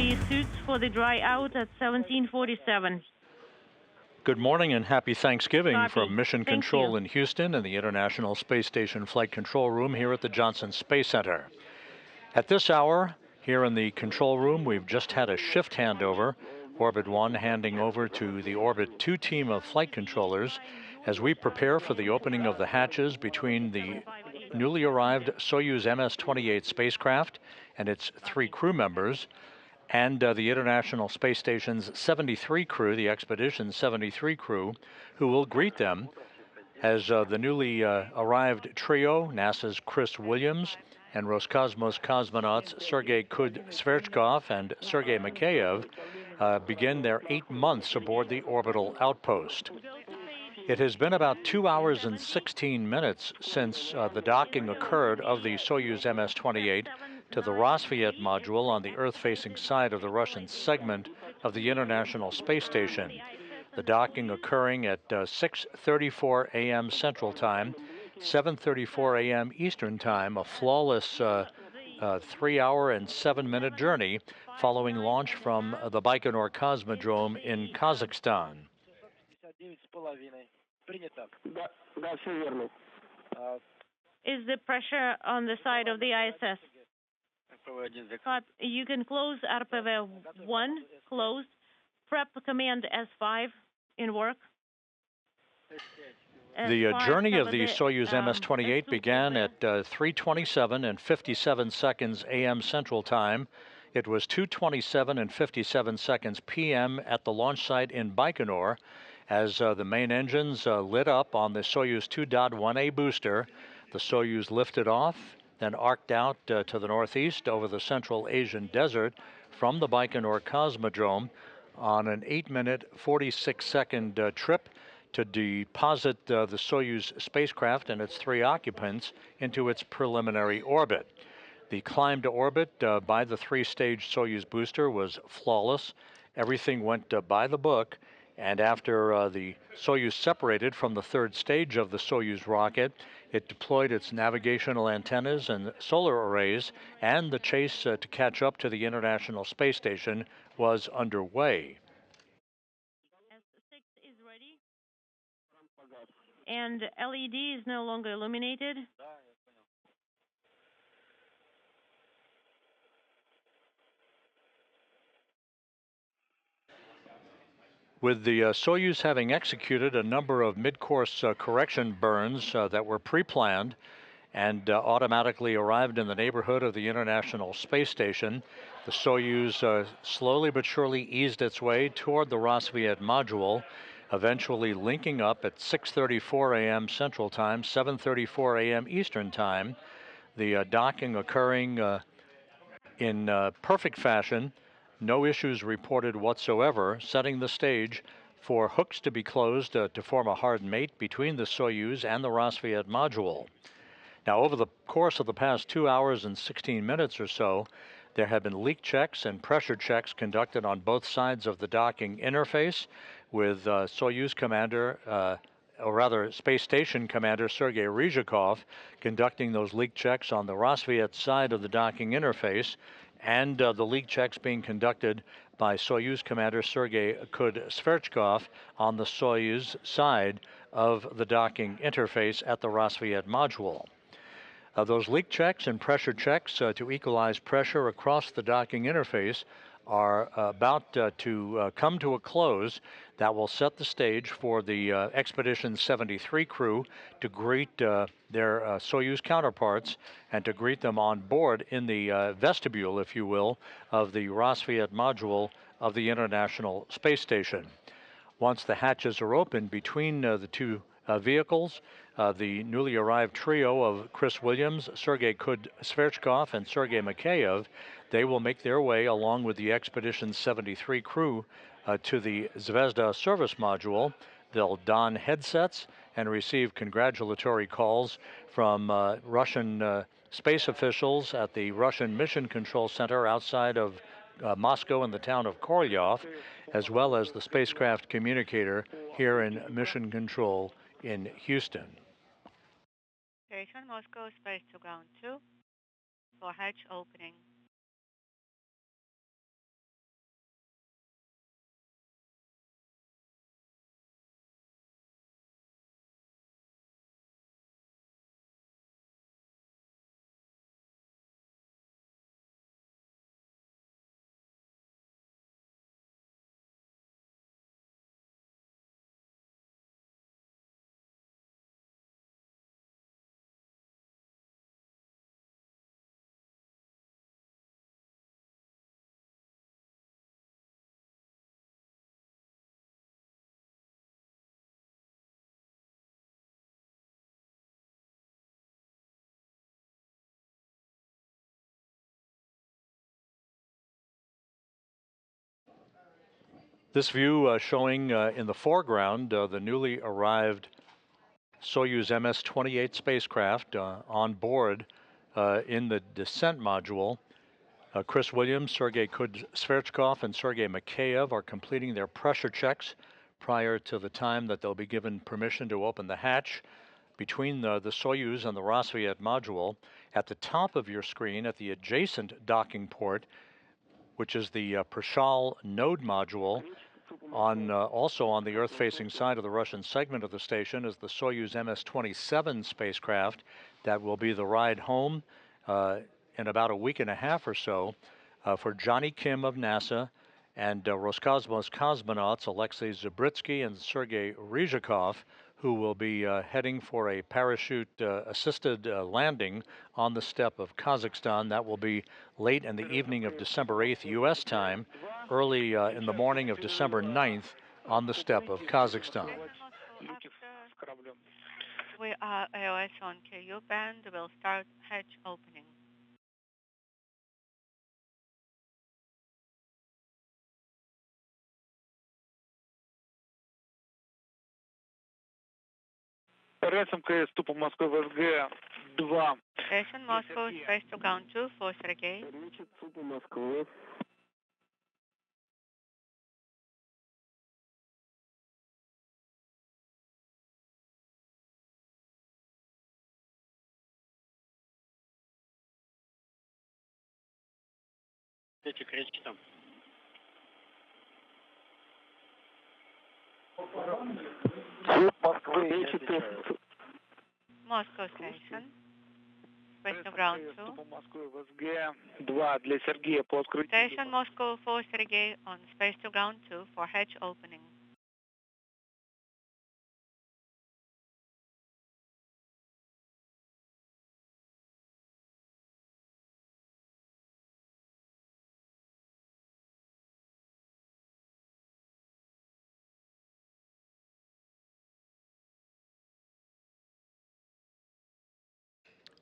the suits for the dry out at 1747. Good morning and happy Thanksgiving Copy. from Mission Thank Control you. in Houston and the International Space Station Flight Control Room here at the Johnson Space Center. At this hour, here in the control room, we've just had a shift handover, Orbit 1 handing over to the Orbit 2 team of flight controllers as we prepare for the opening of the hatches between the newly arrived Soyuz MS-28 spacecraft and its 3 crew members, and the International Space Station's 73 crew, the Expedition 73 crew, who will greet them as the newly arrived trio, NASA's Chris Williams and Roscosmos cosmonauts Sergei Kud-Sverchkov and Sergei Mikheyev begin their 8 months aboard the orbital outpost. It has been about 2 hours and 16 minutes since the docking occurred of the Soyuz MS-28 to the Rassvet module on the Earth-facing side of the Russian segment of the International Space Station. The docking occurring at 6:34 a.m. Central Time, 7:34 a.m. Eastern Time, a flawless 3-hour and 7-minute journey following launch from the Baikonur Cosmodrome in Kazakhstan. Is the pressure on the side of the ISS? You can close RPV 1, closed. Prep command S5 in work. The journey of the Soyuz MS-28 began at 3:27 and 57 seconds a.m. Central Time. It was 2:27 and 57 seconds p.m. at the launch site in Baikonur as the main engines lit up on the Soyuz 2.1A booster. The Soyuz lifted off, then arced out to the northeast over the Central Asian desert from the Baikonur Cosmodrome on an 8-minute, 46-second trip to deposit the Soyuz spacecraft and its 3 occupants into its preliminary orbit. The climb to orbit by the 3-stage Soyuz booster was flawless. Everything went by the book, and after the Soyuz separated from the 3rd stage of the Soyuz rocket, it deployed its navigational antennas and solar arrays, and the chase to catch up to the International Space Station was underway. S6 is ready, and LED is no longer illuminated. With the Soyuz having executed a number of mid-course correction burns that were pre-planned and automatically arrived in the neighborhood of the International Space Station, the Soyuz slowly but surely eased its way toward the Rassvet module, eventually linking up at 6:34 a.m. Central Time, 7:34 a.m. Eastern Time, the docking occurring in perfect fashion. No issues reported whatsoever, setting the stage for hooks to be closed to form a hard mate between the Soyuz and the Rassvet module. Now, over the course of the past 2 hours and 16 minutes or so, there have been leak checks and pressure checks conducted on both sides of the docking interface, with Soyuz commander, or rather Space Station Commander Sergei Ryzhikov conducting those leak checks on the Rassvet side of the docking interface, and the leak checks being conducted by Soyuz Commander Sergei Kud-Sverchkov on the Soyuz side of the docking interface at the Rassvet module. Those leak checks and pressure checks to equalize pressure across the docking interface are about to come to a close. That will set the stage for the Expedition 73 crew to greet their Soyuz counterparts and to greet them on board in the vestibule, if you will, of the Rassvet module of the International Space Station. Once the hatches are open between the 2 vehicles, the newly arrived trio of Chris Williams, Sergei Kud-Sverchkov, and Sergei Mikheyev, they will make their way along with the Expedition 73 crew to the Zvezda service module. They'll don headsets and receive congratulatory calls from Russian space officials at the Russian Mission Control Center outside of Moscow in the town of Korolyov, as well as the spacecraft communicator here in Mission Control in Houston. Station Moscow, space to ground 2 for hatch opening. This view showing in the foreground the newly arrived Soyuz MS-28 spacecraft on board in the descent module. Chris Williams, Sergei Sverchkov, and Sergei Mikheyev are completing their pressure checks prior to the time that they'll be given permission to open the hatch between the Soyuz and the Rassvet module. At the top of your screen, at the adjacent docking port, which is the Prishal node module, also on the Earth-facing side of the Russian segment of the station, is the Soyuz MS-27 spacecraft that will be the ride home in about a week and a half or so for Johnny Kim of NASA and Roscosmos cosmonauts Alexei Zabritsky and Sergei Ryzhikov, who will be heading for a parachute-assisted landing on the steppe of Kazakhstan. That will be late in the evening of December 8th U.S. time, early in the morning of December 9th on the steppe of Kazakhstan. We are IOS on KU band. We'll start hatch opening. МКС Тупо Москва ВСГ 2. Station Moscow, space to ground 2 for Sergei. Тупо Москва. Эти крички там. Москвы. Moscow station, space to ground 2. Тупо Москва ВСГ 2 для Сергея по открытию. Station Moscow for Sergei on space to ground 2 for hatch opening.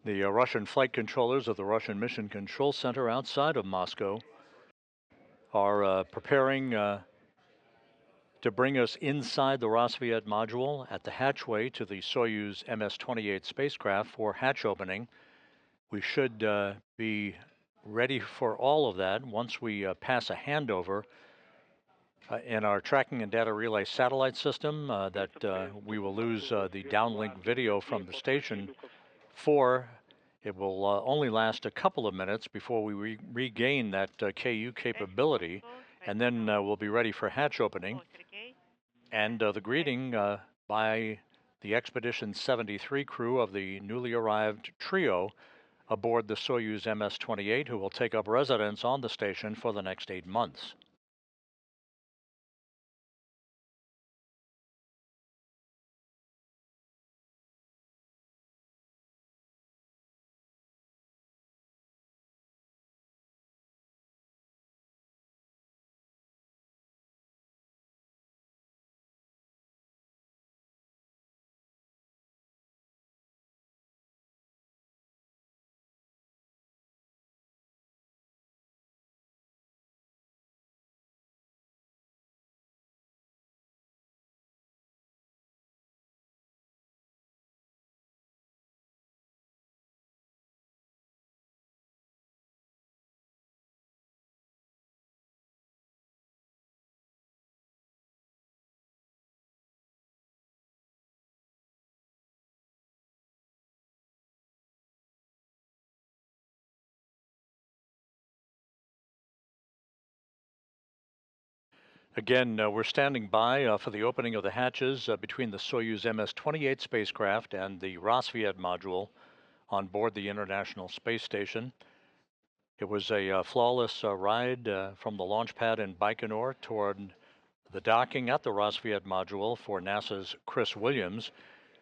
The Russian flight controllers of the Russian Mission Control Center outside of Moscow are preparing to bring us inside the Rassvet module at the hatchway to the Soyuz MS-28 spacecraft for hatch opening. We should be ready for all of that once we pass a handover in our tracking and data relay satellite system that we will lose the downlink video from the station for. It will only last a couple of minutes before we regain that KU capability, and then we'll be ready for hatch opening. And the greeting by the Expedition 73 crew of the newly arrived trio aboard the Soyuz MS-28, who will take up residence on the station for the next 8 months. Again, we're standing by for the opening of the hatches between the Soyuz MS-28 spacecraft and the Rassvet module on board the International Space Station. It was a flawless ride from the launch pad in Baikonur toward the docking at the Rassvet module for NASA's Chris Williams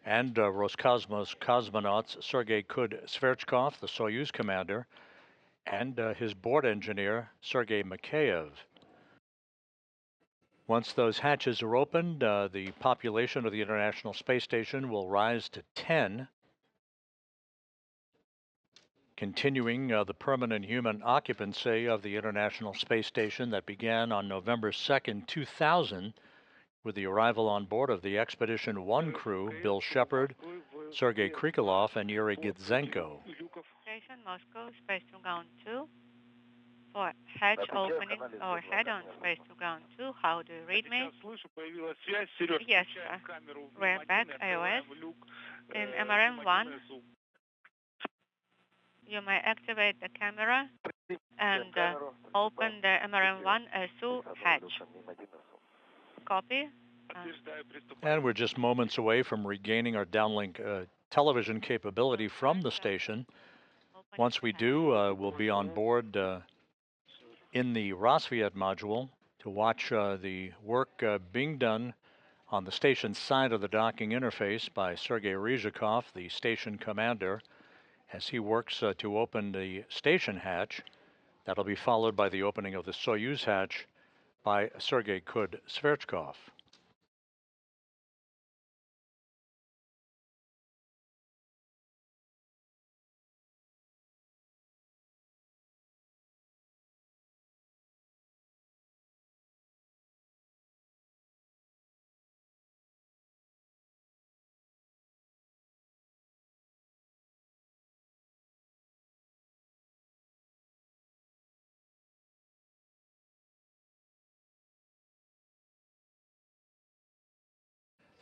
and Roscosmos cosmonauts Sergei Sverchkov, the Soyuz commander, and his board engineer, Sergei Mikheyev. Once those hatches are opened, the population of the International Space Station will rise to 10. continuing the permanent human occupancy of the International Space Station that began on November 2nd, 2000, with the arrival on board of the Expedition 1 crew, Bill Shepard, Sergei Krikalev, and Yuri Gitzenko. Station Moscow, Space to Ground 2. For hatch opening or head-on Space to Ground 2, how do you read me? Yes, sir. We're back, IOS. In MRM-1, you may activate the camera and open the MRM-1 SU hatch. Copy. And we're just moments away from regaining our downlink television capability from the station. Once we do, we'll be on board in the Rassvet module to watch the work being done on the station side of the docking interface by Sergei Ryzhikov, the station commander, as he works to open the station hatch. That'll be followed by the opening of the Soyuz hatch by Sergei Kud-Sverchkov.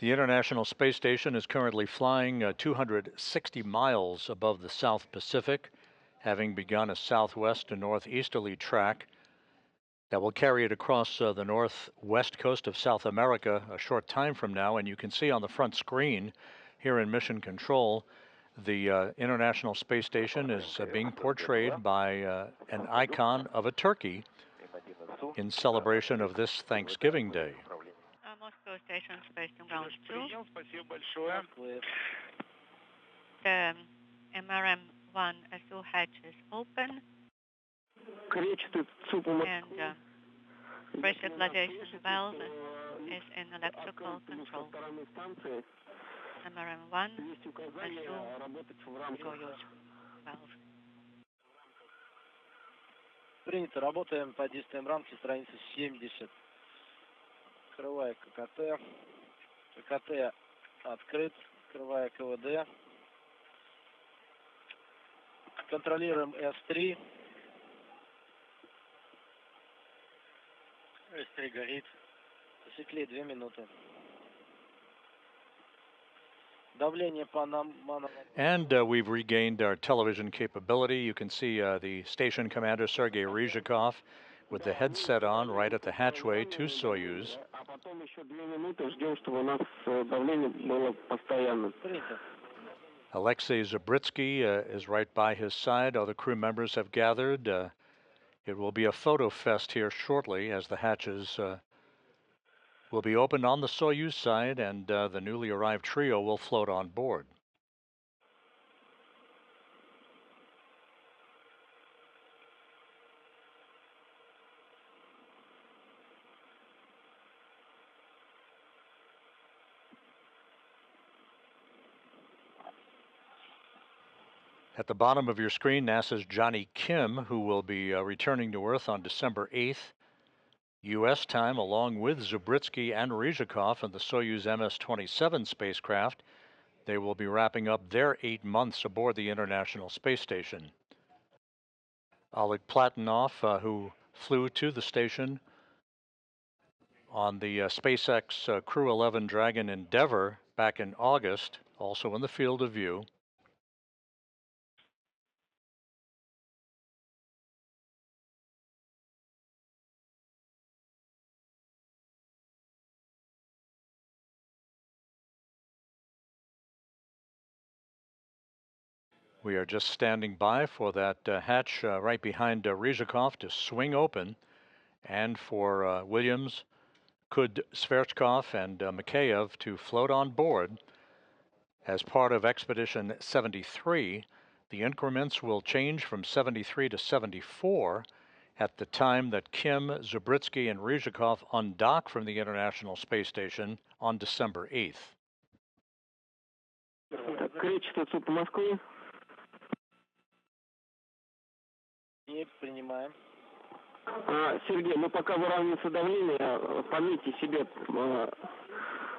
The International Space Station is currently flying 260 miles above the South Pacific, having begun a southwest to northeasterly track that will carry it across the northwest coast of South America a short time from now. And you can see on the front screen here in Mission Control, the International Space Station is being portrayed by an icon of a turkey in celebration of this Thanksgiving Day. Moscow Station, Space to Ground 2. The MRM-1 SU hatch is open. And pressurization valve is in electrical control. MRM-1 SU Soyuz valve. Принято. Работаем по действиям рамки страницы 70. Открываю ККТ. ККТ открыт. Открываю КВД. Контролируем С3. С3 горит. Засекли 2 минуты. Давление по мановому. And we've regained our television capability. You can see the station commander, Sergei Ryzhikov, with the headset on right at the hatchway to Soyuz. Alexei Zubritsky is right by his side. Other crew members have gathered. It will be a photo fest here shortly as the hatches will be opened on the Soyuz side, and the newly arrived trio will float on board. At the bottom of your screen, NASA's Johnny Kim, who will be returning to Earth on December 8th, U.S. time, along with Zubritsky and Ryzhikov and the Soyuz MS-27 spacecraft. They will be wrapping up their 8 months aboard the International Space Station. Oleg Platonov, who flew to the station on the SpaceX Crew 11 Dragon Endeavour back in August, also in the field of view. We are just standing by for that hatch right behind Ryzhikov to swing open, and for Williams, Kud-Sverchkov, and Mikheyev to float on board. As part of Expedition 73, the increments will change from 73 to 74 at the time that Kim, Zubritsky, and Ryzhikov undock from the International Space Station on December 8th. Сергей, принимаем. Сергей, мы пока выравнивается давление, пометьте себе,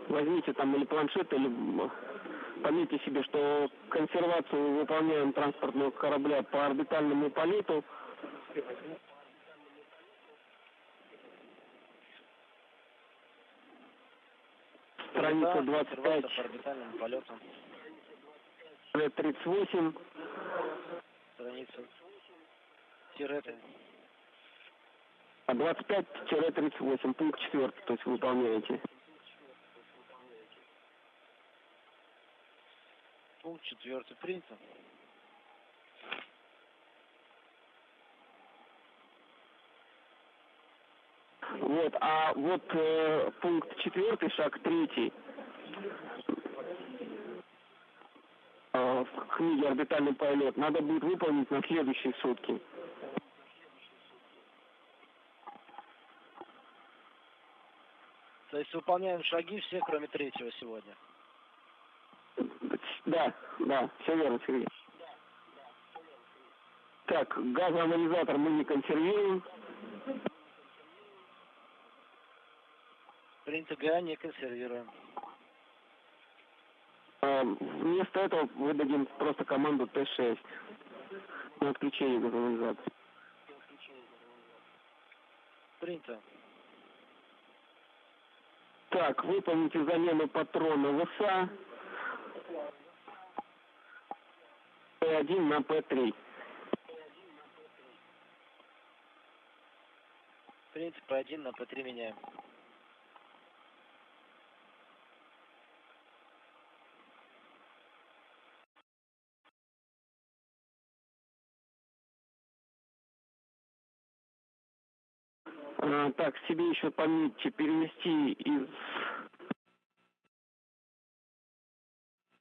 возьмите там или планшет, или пометьте себе, что консервацию выполняем транспортного корабля по орбитальному полету. Страница 25. По орбитальному полету. 38. Страница. Тиреты. 25-38, пункт 4, то есть выполняете. Пункт 4. Принято. Вот, а вот пункт 4, шаг 3. В книге «Орбитальный полет» надо будет выполнить на следующие сутки. То есть выполняем шаги все, кроме 3-го сегодня. Да, все верно, Сергей. Так, газоанализатор мы не консервируем. Принято ГА не консервируем. Вместо этого выдадим просто команду Т6 на отключение газоанализатора. Принято. Так, выполните замену патрона ВСА П1 на П3. Принято П1 на П3 меняем. Так, себе еще пометьте перенести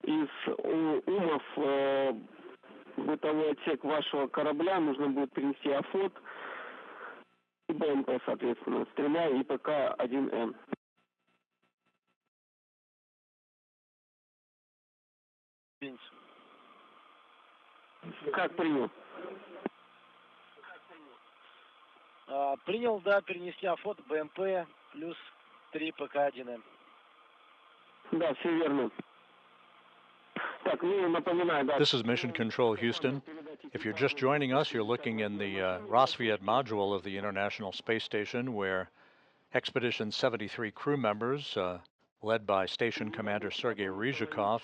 из УМов бытовой отсек вашего корабля нужно будет перенести АФОТ и БМП, соответственно, с 3 и ПК-1М. Как принял? Принял, да, перенести АФОТ, БМП, плюс 3 ПК-1М. Да, все верно. Так, ну, напоминаю, да. This is Mission Control Houston. If you're just joining us, you're looking in the Rosviet module of the International Space Station, where Expedition 73 crew members, led by Station Commander Sergei Ryzhikov,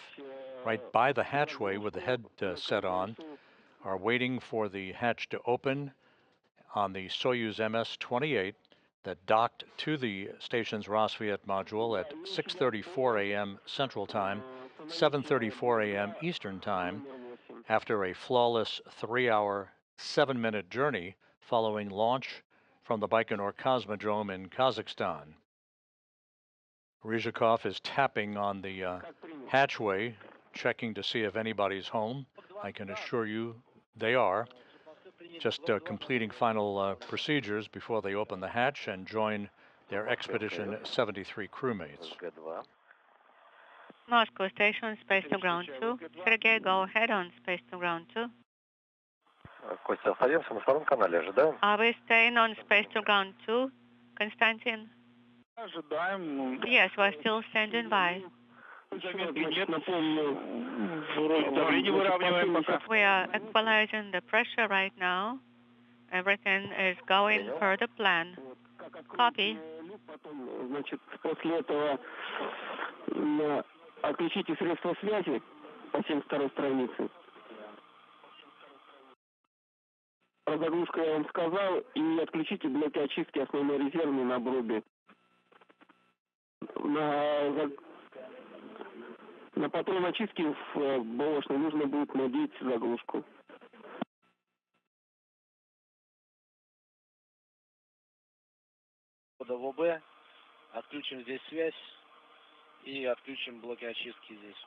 right by the hatchway with the head set on, are waiting for the hatch to open on the Soyuz MS-28 that docked to the station's Rosviet module at 6:34 a.m. Central Time, 7:34 a.m. Eastern Time, after a flawless 3-hour, 7-minute journey following launch from the Baikonur Cosmodrome in Kazakhstan. Ryzhikov is tapping on the hatchway, checking to see if anybody's home. I can assure you they are. Just completing final procedures before they open the hatch and join their Expedition 73 crewmates. Moscow Station, Space to Ground 2. Sergei, go ahead on Space to Ground 2. Костя, остаемся на втором канале, ожидаем? Are we staying on Space to Ground 2, Konstantin? Ожидаем. Yes, we're still standing by. Заметки нет. Вроде давление выравниваем пока. We are equalizing the pressure right now. Everything is going per the plan. Copy. Значит, после этого отключите средства связи по 72 странице. Про заглушку я вам сказал, и отключите блоки очистки основной резервной на обрубе. На патрон очистки в БОшной нужно будет надеть заглушку. До ВБ, отключим здесь связь и отключим блоки очистки здесь.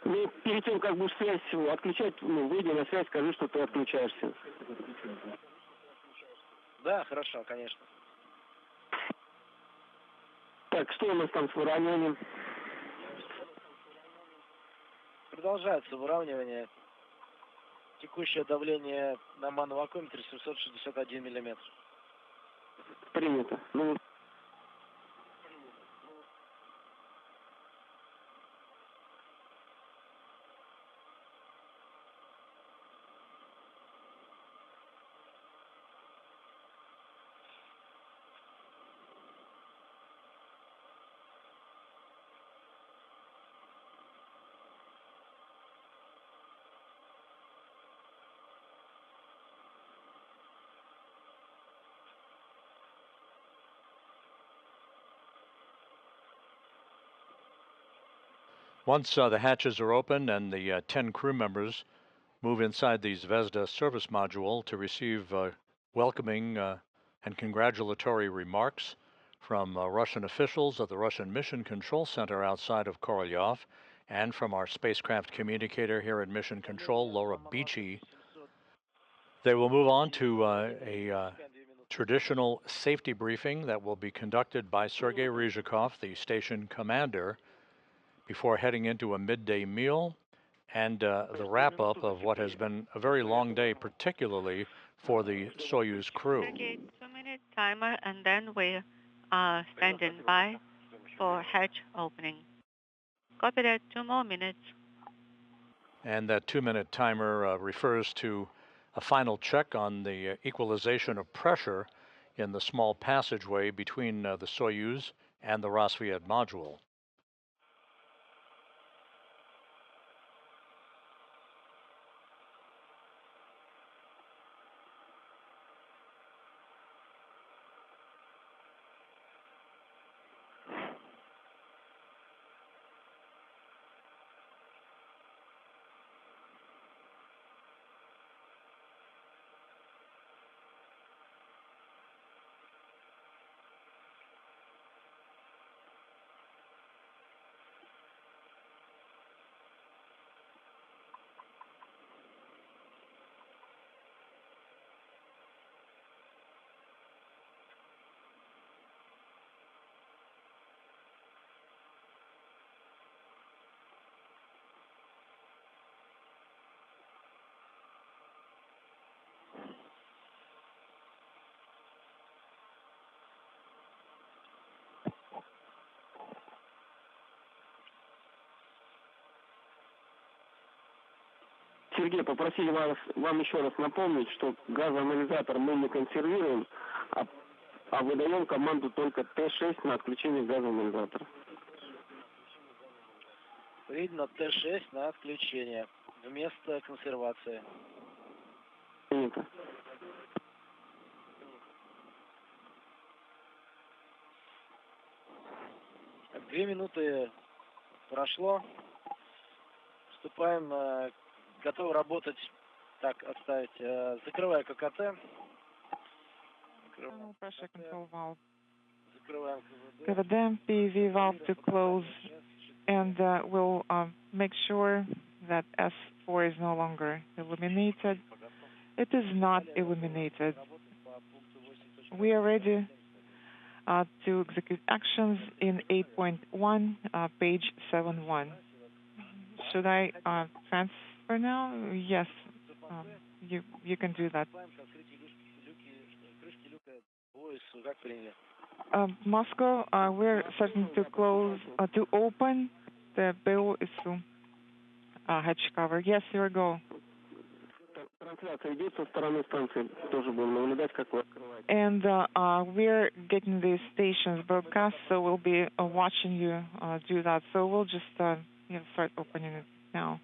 Ну, перед тем, как будешь связь отключать, выйди на связь, скажи, что ты отключаешься. Да, хорошо, конечно. Так, что у нас там с выравниванием? Продолжается выравнивание. Текущее давление на мановакуометре 761 миллиметр. Принято. Ну, Once the hatches are open and the 10 crew members move inside the Zvezda service module to receive welcoming and congratulatory remarks from Russian officials at the Russian Mission Control Center outside of Korolyov and from our spacecraft communicator here at Mission Control, Laura Beachy, they will move on to a traditional safety briefing that will be conducted by Sergei Ryzhikov, the station commander, before heading into a midday meal and the wrap-up of what has been a very long day, particularly for the Soyuz crew. Sergey, 2-minute timer, and then we are standing by for hatch opening. Copy that, 2 more minutes. And that 2-minute timer refers to a final check on the equalization of pressure in the small passageway between the Soyuz and the Rassvet module. Сергей, попросили вам еще раз напомнить, что газоанализатор мы не консервируем, а выдаем команду только Т6 на отключение газоанализатора. Принято Т6 на отключение вместо консервации. Принято. Так, 2 минуты прошло. Вступаем, готовы работать. Так, отставить. Закрываю ККТ. Pressure control valve. Закрываем KVD, PV valve to close, and we'll make sure that S4 is no longer illuminated. It is not illuminated. We are ready to execute actions in 8.1, page 7.1. Should I transfer now? Yes, you can do that. Moscow, we're starting to close, to open the БО-ИСУ hatch cover. Yes, your go. And we're getting the station's broadcast, so we'll be watching you do that. So we'll just start opening it now.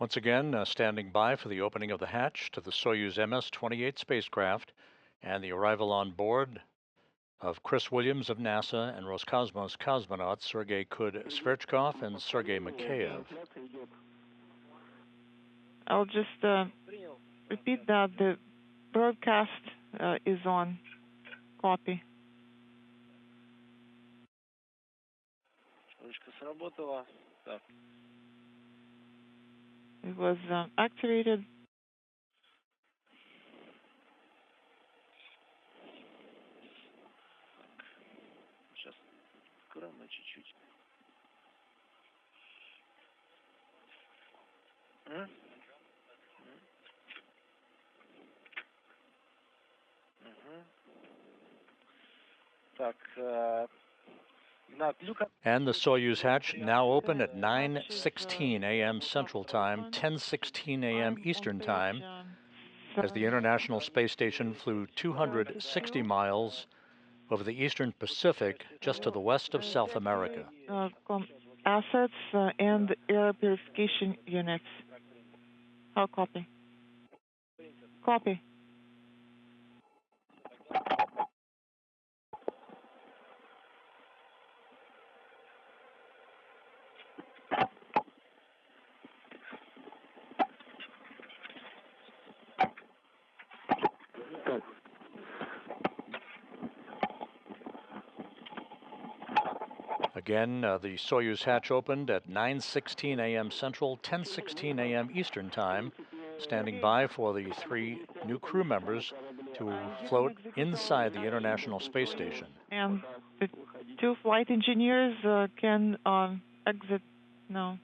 Once again, standing by for the opening of the hatch to the Soyuz MS-28 spacecraft and the arrival on board of Chris Williams of NASA and Roscosmos cosmonauts Sergei Kud-Sverchkov and Sergei Mikheyev. I'll just repeat that the broadcast is on. Copy. Ручка сработала. Так. It was activated. Сейчас Откроем чуть-чуть. Так, And the Soyuz hatch now open at 9:16 a.m. Central Time, 10:16 a.m. Eastern Time, as the International Space Station flew 260 miles over the eastern Pacific, just to the west of South America. Assets and air purification units. How copy? Copy. Again, the Soyuz hatch opened at 9:16 a.m. Central, 10:16 a.m. Eastern Time, standing by for the 3 new crew members to float inside the International Space Station. And the 2 flight engineers can exit now.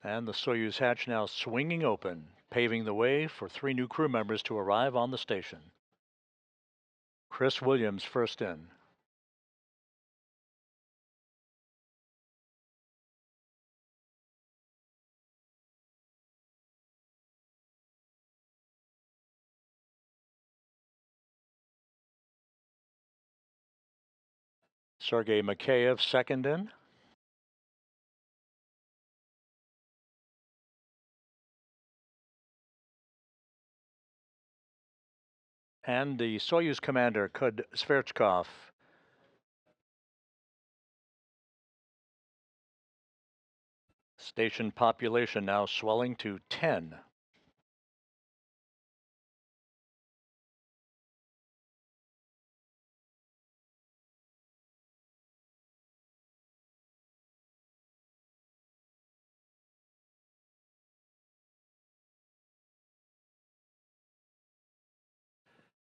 And the Soyuz hatch now swinging open, paving the way for 3 new crew members to arrive on the station. Chris Williams first in. Sergei Mikheyev second in. And the Soyuz commander, Kud Sverchkov. Station population now swelling to 10.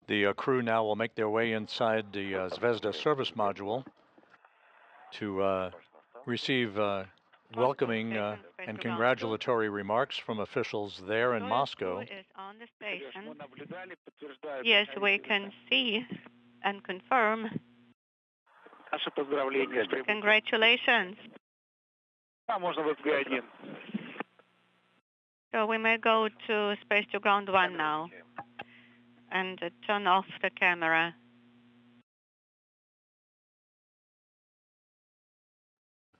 The crew now will make their way inside the Zvezda service module to receive welcoming and congratulatory remarks from officials there in Moscow. Is on the station. Yes, we can see and confirm. Congratulations. So we may go to Space to Ground 1 now and turn off the camera.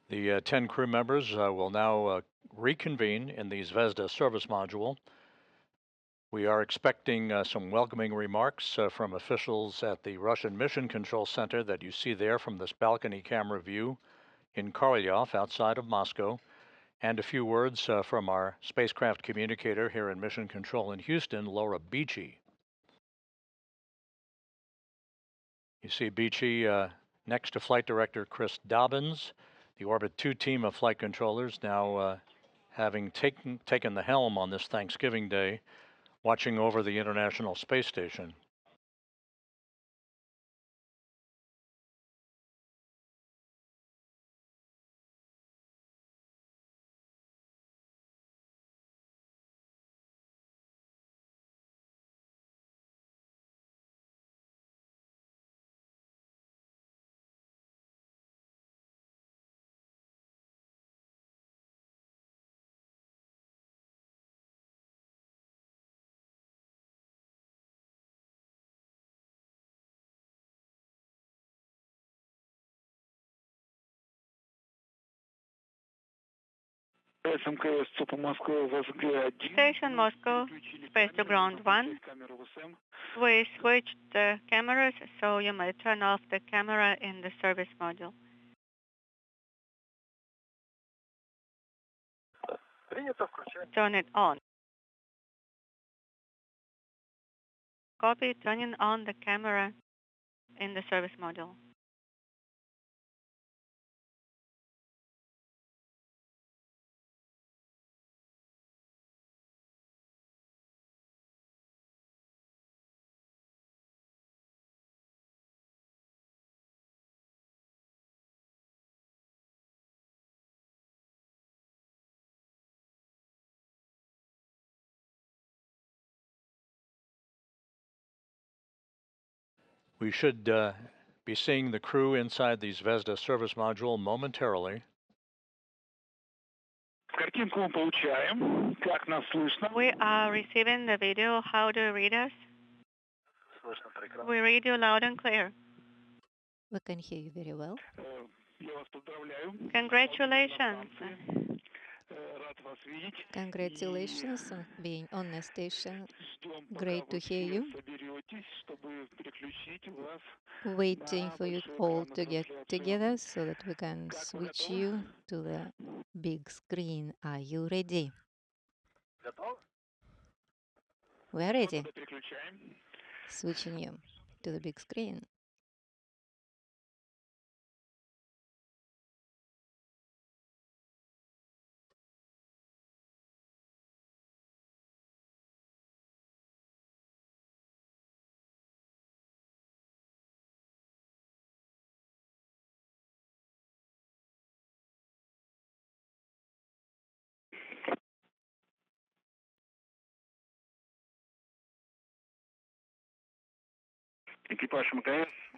The 10 crew members will now reconvene in the Zvezda service module. We are expecting some welcoming remarks from officials at the Russian Mission Control Center that you see there from this balcony camera view in Korolyov outside of Moscow, and a few words from our spacecraft communicator here in Mission Control in Houston, Laura Beachy. You see Beachy next to Flight Director Chris Dobbins, the Orbit 2 team of flight controllers now having taken the helm on this Thanksgiving Day, watching over the International Space Station. Station Moscow, Space to Ground 1. We switched the cameras, so you may turn off the camera in the service module. Turn it on. Copy, turning on the camera in the service module. We should be seeing the crew inside the Zvezda service module momentarily. We are receiving the video. How do you read us? We read you loud and clear. We can hear you very well. Congratulations. Congratulations on being on the station. Great to hear you. Waiting for you all to get together so that we can switch you to the big screen. Are you ready? We're ready. Switching you to the big screen.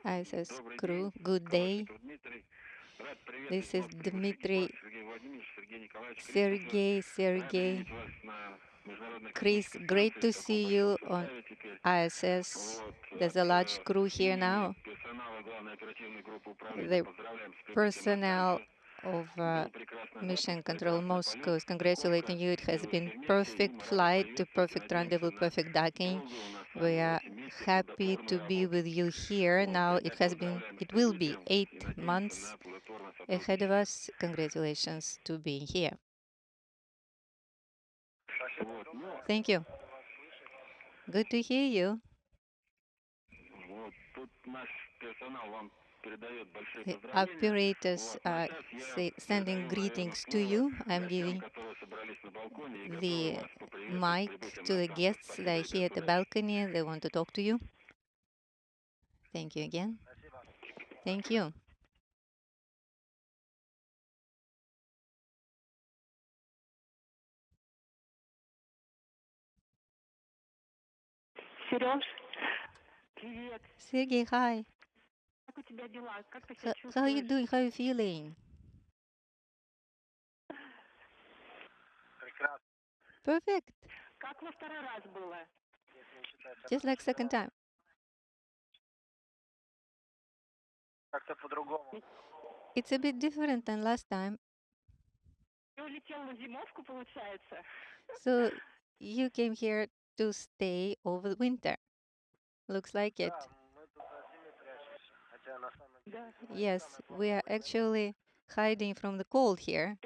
ISS crew, good day. This is Dmitry, Sergey, Chris, great to see you on ISS. There's a large crew here now. The personnel of Mission Control Moscow is congratulating you. It has been perfect flight to perfect rendezvous, perfect docking. We are happy to be with you here. Now it will be 8 months ahead of us. Congratulations to being here. Thank you. Good to hear you. The operators are sending greetings to you. I'm giving the mic to the guests that are here at the balcony. They want to talk to you. Thank you again. Thank you. Sergey, hi. How are you doing? How are you feeling? Perfect. Just like second time. Как-то по-другому. It's a bit different than last time. So you came here to stay over the winter. Looks like it. Да, мы тут на зиме прячемся. Хотя на самом деле зима не Yes, самое we are actually hiding from the cold here.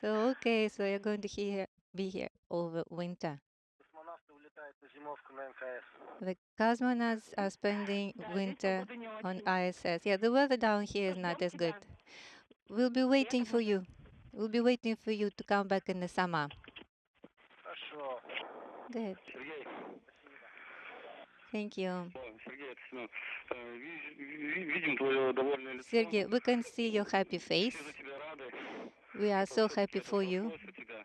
So okay, so you're going to be here over winter. Космонавты улетают на зимовку на МКС. The cosmonauts are spending winter on ISS. Yeah, the weather down here is not as good. We'll be waiting for you. We'll be waiting for you to come back in the summer. Хорошо. Good. Сергей. Thank you. Сергей, видим твое довольное лицо. Sergey, we can see your happy face. Все за тебя рады. We are so happy for you. Нашлось у тебя.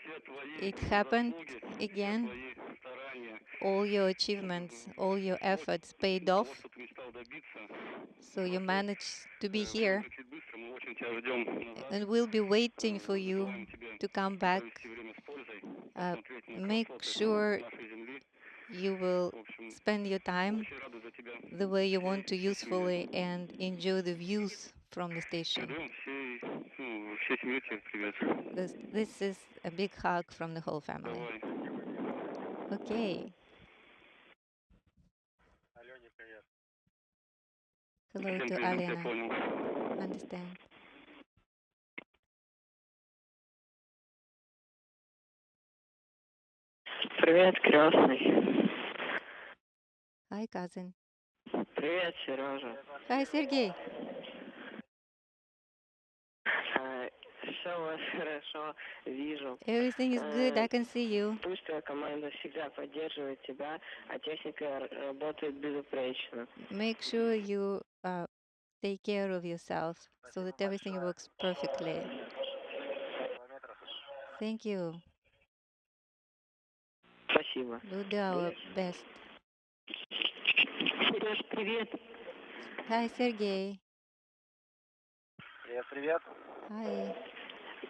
Все твои It happened заслуги, все again. твои старания. All your achievements, all your efforts paid off. Того, что ты мечтал добиться. So you managed to be here. Летит быстро, мы очень тебя ждем назад. And we'll be waiting for you Желаем тебе to come back. провести время с пользой, посмотреть на Make красоты sure нашей земли. you will В общем, spend your time очень рады за тебя. the way you want to usefully and enjoy the views from the station. Передаем всей семье тебе привет. This is a big hug from the whole family. Давай. Okay. Алене привет. Hello Всем to привет, я Alena. понял. Understand. Привет, крестный. Hi, cousin. Привет, Сережа. Hi, Sergey. Все у вас хорошо, вижу. Everything is good. I can see you. Пусть твоя команда всегда поддерживает тебя, а техника работает безупречно. Make sure you take care of yourself so that everything works perfectly. Thank you. Спасибо. We'll do our best. Сереж, привет. Hi, Sergey. Привет, привет. Hi.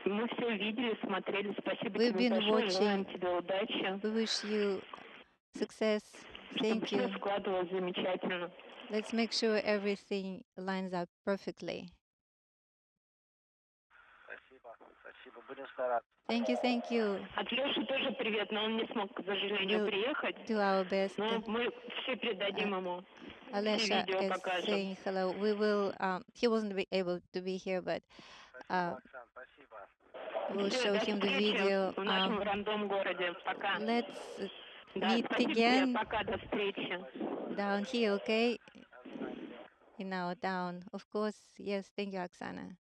Мы все видели, смотрели. Спасибо We've тебе been большое. Желаем watching. тебе удачи. We wish you success. Чтобы Thank все you. складывалось замечательно. Let's make sure everything lines up perfectly. Спасибо, спасибо. Будем стараться. Thank you, thank you. От Леши тоже привет, но он не смог, к сожалению, We'll приехать. do our best. Но мы все передадим ему. Все Alesha видео is покажем. saying hello. We will. He wasn't able to be here, but Спасибо, Оксан, спасибо. we'll Все, show до him the встречи video. в нашем рандом-городе. Пока. Let's Да, meet спасибо again тебе. Пока, до встречи. down here, okay? In our town. Of course. Yes, thank you, Oksana.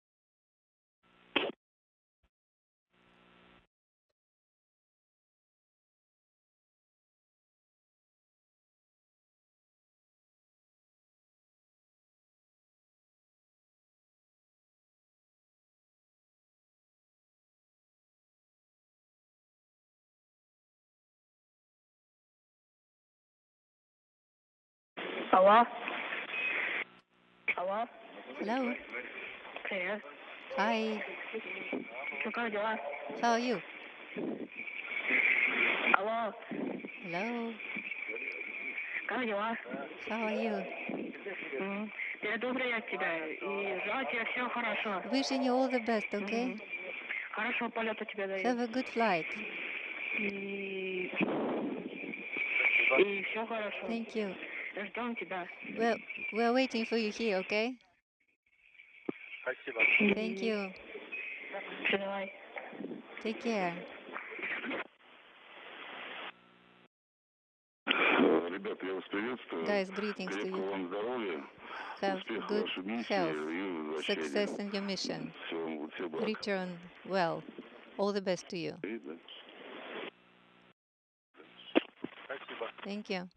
Алло. Алло. Hello. Привет. Hi. Ну, как дела? How are you? Алло. Hello. Как дела? How are you? Передобряю тебя и желаю тебе всего хорошо. Wishing you all the best, okay? Хорошего полета тебе даю. Have a good flight. И все хорошо. Thank you. Ждем тебя. Well, we're waiting for you here, okay? Спасибо. Thank you. Все, давай. Take care. Ребята, я вас приветствую. Guys, greetings to Крепкого you. вам здоровья. Have Успеха в good вашей миссии health, и возвращения. success in your mission. Всего благ. Return well. All the best to you. Спасибо. Thank you.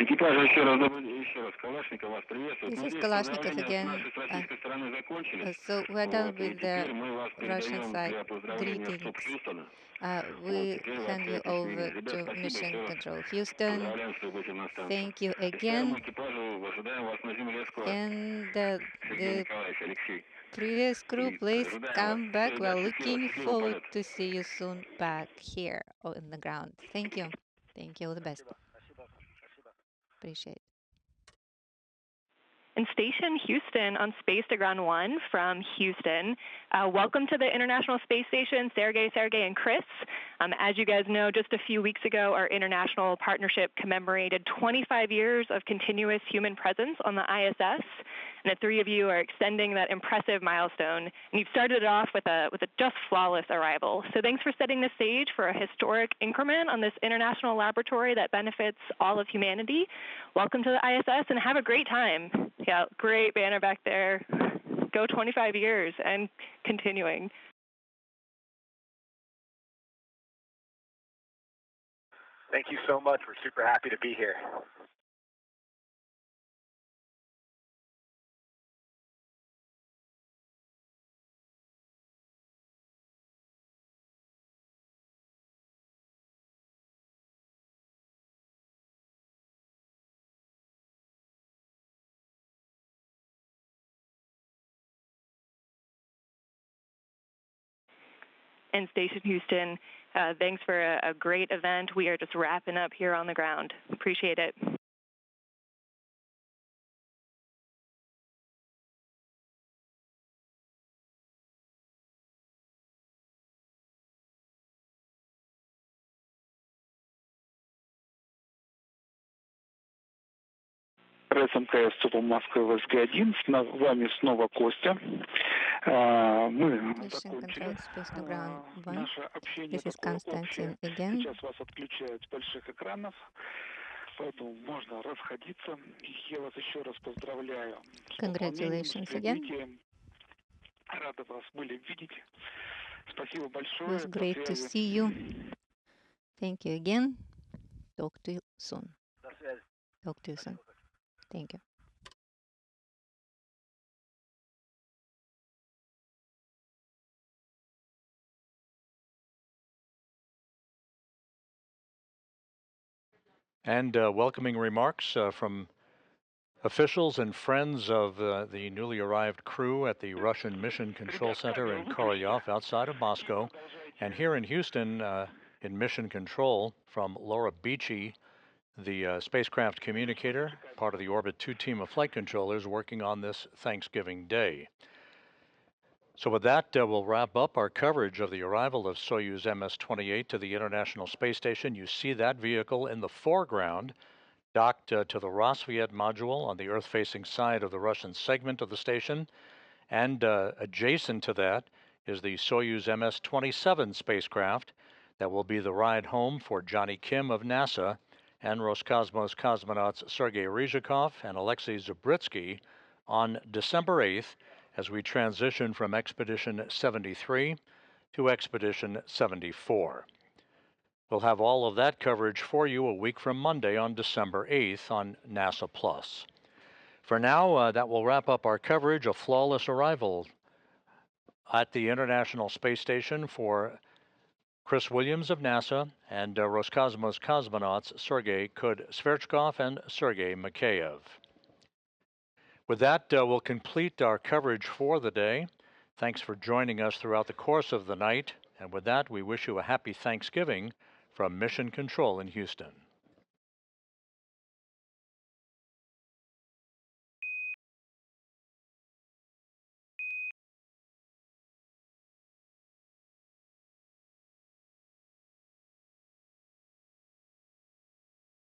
This is Kalashnikov again. So we're done with the Russian side greetings. We hand you over to Mission Control Houston. Thank you again. And the previous crew, please come back. We're looking forward to see you soon back here on the ground. Thank you. Thank you. All the best. Appreciate it. And Station Houston on Space to Ground 1 from Houston. Welcome to the International Space Station, Sergey, and Chris. As you guys know, just a few weeks ago, our international partnership commemorated 25 years of continuous human presence on the ISS. And the three of you are extending that impressive milestone. And you've started it off with a just flawless arrival. So thanks for setting the stage for a historic increment on this international laboratory that benefits all of humanity. Welcome to the ISS and have a great time. Yeah, great banner back there. Go 25 years and continuing. Thank you so much. We're super happy to be here. And Station Houston, thanks for a great event. We are just wrapping up here on the ground. Appreciate it. РСМКС ЦУПом Москвы ВСГ-1, с вами снова Костя. Мы закончили наше общение такое общее. Сейчас вас отключают с больших экранов, поэтому можно расходиться. Я вас еще раз поздравляю с выполнением, с прибытием. Рады вас были видеть. Спасибо большое. It was great to see you. Thank you again. Talk to you soon. Talk to you soon. Thank you. And welcoming remarks from officials and friends of the newly arrived crew at the Russian Mission Control Center in Korolyov outside of Moscow. And here in Houston, in Mission Control, from Laura Beachy, the spacecraft communicator, part of the Orbit 2 team of flight controllers working on this Thanksgiving Day. So with that, we'll wrap up our coverage of the arrival of Soyuz MS-28 to the International Space Station. You see that vehicle in the foreground, docked to the Rosviet module on the Earth-facing side of the Russian segment of the station. And adjacent to that is the Soyuz MS-27 spacecraft that will be the ride home for Johnny Kim of NASA and Roscosmos cosmonauts Sergei Ryzhikov and Alexei Zabritsky on December 8th as we transition from Expedition 73 to Expedition 74. We'll have all of that coverage for you a week from Monday on December 8th on NASA Plus. For now, that will wrap up our coverage of flawless arrival at the International Space Station for Chris Williams of NASA and Roscosmos cosmonauts Sergei Sverchkov and Sergei Mikheyev. With that, we'll complete our coverage for the day. Thanks for joining us throughout the course of the night. And with that, we wish you a happy Thanksgiving from Mission Control in Houston.